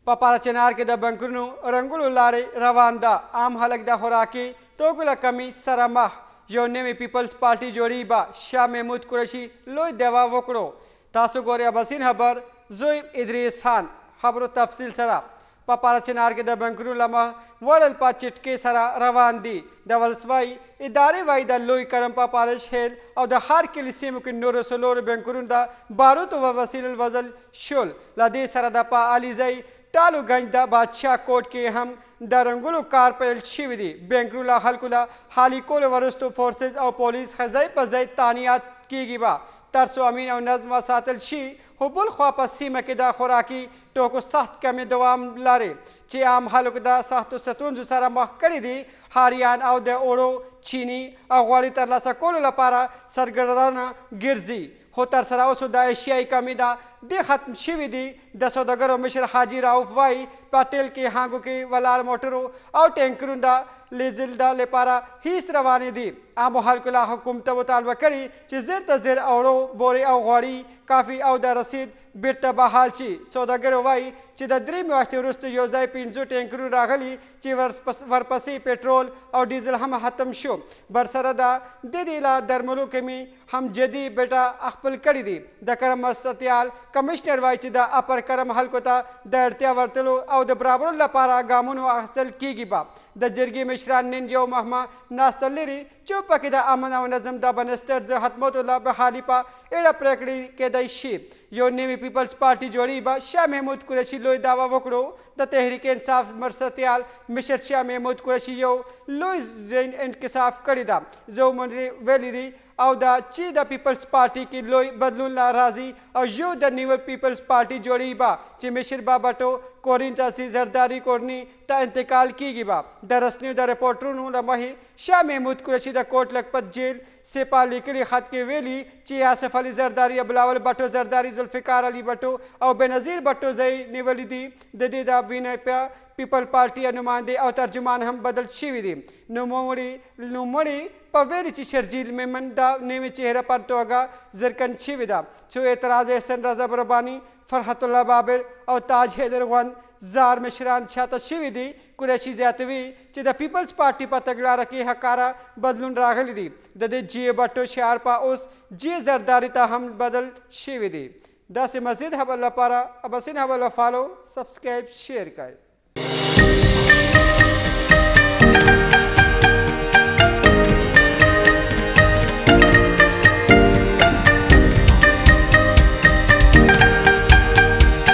په پارچنار کې د بنکونو رنګولو لارې روان ده. عام خلک د خوراکي توکو له کمي سره مخ. یو نوی پیپلز پارټي جوړي به شاه محمود قریشي لوی دعوا وکړو. تاسو ګورئ اباسین خبر زوی ادریس خان خبرو تفصیل سره. په پارچنار کې د بنکونو له مخ وړل په چټکې سره روان دي. د ولسوای ادارې وایي د لوی کرم په پالش هیل او د ښار کلي سیمو کې نورو څلورو بنکونو د باروتو و وسیلې الوزل شول. له دې سره د په علیزی ټالو گنج د بادشاه کوټ کې هم د رنګولو کار پیل شوي دي. بنکونو له خلکو له خالي کولو وروستو فورسز او پولیس ځای په ځای تعینات کیږي به تر څو امین او نظم وساتل شي. خو بل خوا په سیمه کې د خوراکي توکو سخت کمې دوام لري چې عام خلکو د سختو ستونزو سره مخ کړي دي. ښاریان او د اوړو چینی او غوړي ترلاسه کولو لپاره سرګردانه ګرځي. خو تر سره اوسه د اشیایي کمي د ختم شوي دي. د سوداګرو مشر حاجي راؤف وایي په ټیل کې هانګو کې ولاړ موټرو او ټینکرونو د لیزل د لپاره هیڅ روانې دي. عامو خلکو له حکومته مطالبه کړې چې زر ته زر اوړو بورې او غوړي کافي او د رسید بیرته بحال شي. سوداګرو وایي چې د 3 میاشتې وروسته یو ځای 5 ټینکرونه راغلي چې ورپسې پټرول او ډیزل هم ختم شو. برسره د دې له درملو کمي هم جدي بیټه خپل کړي دي. د کرم مرستیال کمشنر وایي چې د اپر کرم خلکو ته د اړتیا ورتلو او د برابرولو لپاره ګامونو اخیستل کیږي به. د جرګې مشران نن یو مهمه ناسته لري چې په کې د امن او نظم د بنسټ د ختمولو له بحالي په اړه پرېکړې کیدای شي. یو نوی پیپلز پارټي جوړي به شاه محمود قریشي لوی دعوا وکړو. د تحریک انصاف مرستیال مشر شاه محمود قریشي یو لوی انکشاف کړی ده. زه ویلي دي او دا چې د پیپلز پارټي کې لوی بدلون لا راځي او یو د نیو پیپلز پارټي جوړي به چې مشر بابټو کورین ته زرداری کورني ته انتقال کیږي به. د رسنیو د رپورټرونو له مخې شاه محمود قریشي د کوټ لکپت جیل سپاه لیکلي خط کې ویلي چې آصف علي زرداری، بلاول بټو زرداری، ذوالفقار علي بټو او بنظیر بټو ځای نیولي دي. د دې د وینې په پیپل پارټي نماینده او ترجمان هم بدل شوي دي. نوموړي په ویلي چې شرجیل میمن د نوي چهره پر توګه زرکن شوې ده. څو اعتراض احسن رضا برباني، فرحت الله بابر او تاج حیدر غوند زار مشران شاته شوي دي. قریشي زیاتوي چې د پیپلز پارټي په تګلاره کې حقاره بدلون راغلی دی. د دې جی بټو شعار په اوس جی زرداری ته هم بدل شوي دي. داسې مزید خبر لپاره اباسین خبر فالو سبسکرایب شیر کړئ.